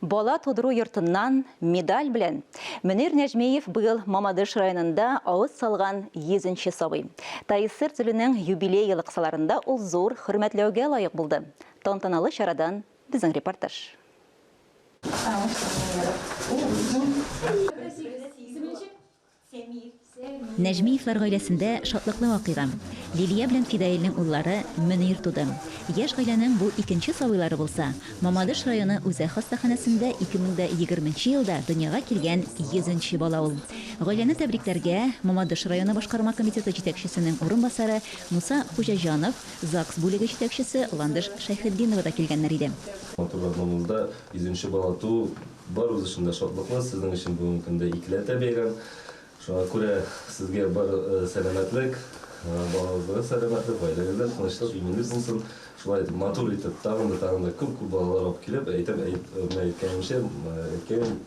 Бала тудыру йортыннан медаль белән. Мөнир Нәҗмиев быел Мамадыш районында авыз салган 100-нче сабый. Таисыр төленең юбилей кысаларында ул зур хөрмәтләүгә лаек булды. Тантаналы чарадан безнең репортаж. Нәҗмиевлар гаиләсендә шатлыклы вакыйга. Лилия белән Фидаилнең уллары Мөнир туды. Яшь гаиләнең бу икенче сабыйлары булса, Мамадыш районы үзәк хастаханәсендә 2020 елда дөньяга килгән 100-нче бала ул. Гаиләне тәбрикләргә Мамадыш районы башкарма комитеты җитәкчесенең урынбасары Муса Хуҗажанов, ЗАГС бүлеге җитәкчесе Ландыш Шәйхетдинова да килгәннәр иде. Турбанымызда 100-нче бала туу бар үз ишендә шатлыклы, сезнең өчен бүгенге көндә икеләтә бәйрәм. Шуңа күрә сезгә бар сәламәтлек, балаларга сәламәтлек, гаиләгә тынычлык, иминлек булсын. Шулай итеп, матур итеп, тагын да күп балалар алып килеп, әйткәнемчә,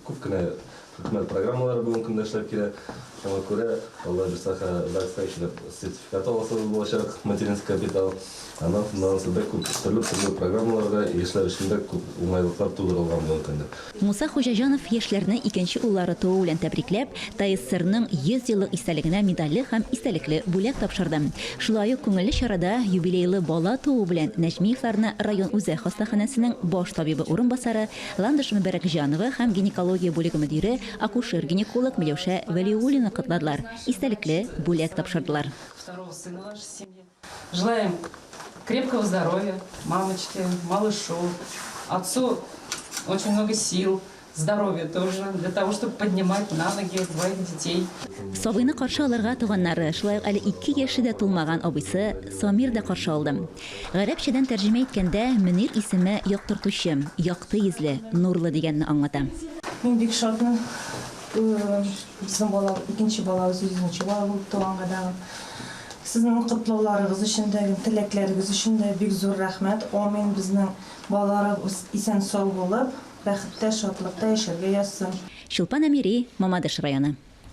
күп кенә хезмәт программалары бүгенге көндә эшләп килә. Шуңа күрә Алла бирсәһә, сертификат аласыз булачак, материнский капитал. Аннан сездә күп төрле программаларга эшләр өчен дә күп уңайлыклар тудырылган бүгенге көндә. Муса Хуҗажанов яшьләрне икенче уллары туу белән тәбрикләп, Таисырның 100 еллык истәлегенә медале һәм истәлекле бүләк тапшырды. Шулай ук күңелле чарада юбилейлы бала туу белән Нәҗмиевларны район үзәк хастаханәсенең баш табибы урынбасары Ландыш Мөбәрәкҗанова һәм гинекология бүлеге мөдире акушер-гинеколог Миләүшә Вәлиуллина кытладылар. Истәлекле бүләк тапшырдылар. Желаем крепкого здоровья мамочке, малышу, отцу очень много сил, здоровья тоже, для того, чтобы поднимать на ноги своих детей. Сабыйны каршы алырга туганнары, шулай ук әле 2 яше дә тулмаган абыйсы Самир да каршы алды. Гарәпчәдән тәрҗемә иткәндә Мөнир исеме яктыртучы, якты йөзле, нурлы дигәнне аңлата. Мин бик шатмын. Безнең бала, икенче балабыз 100-нче бала булып туганга да. Сезнең котлауларыгыз өчен дә, теләкләрегез өчен дә бик зур рәхмәт. Амин, безнең балаларыбыз исән сау булып, бәхеттә, шатлыкта яшәргә язсын. Шулпан Амири, Мамадыш районы.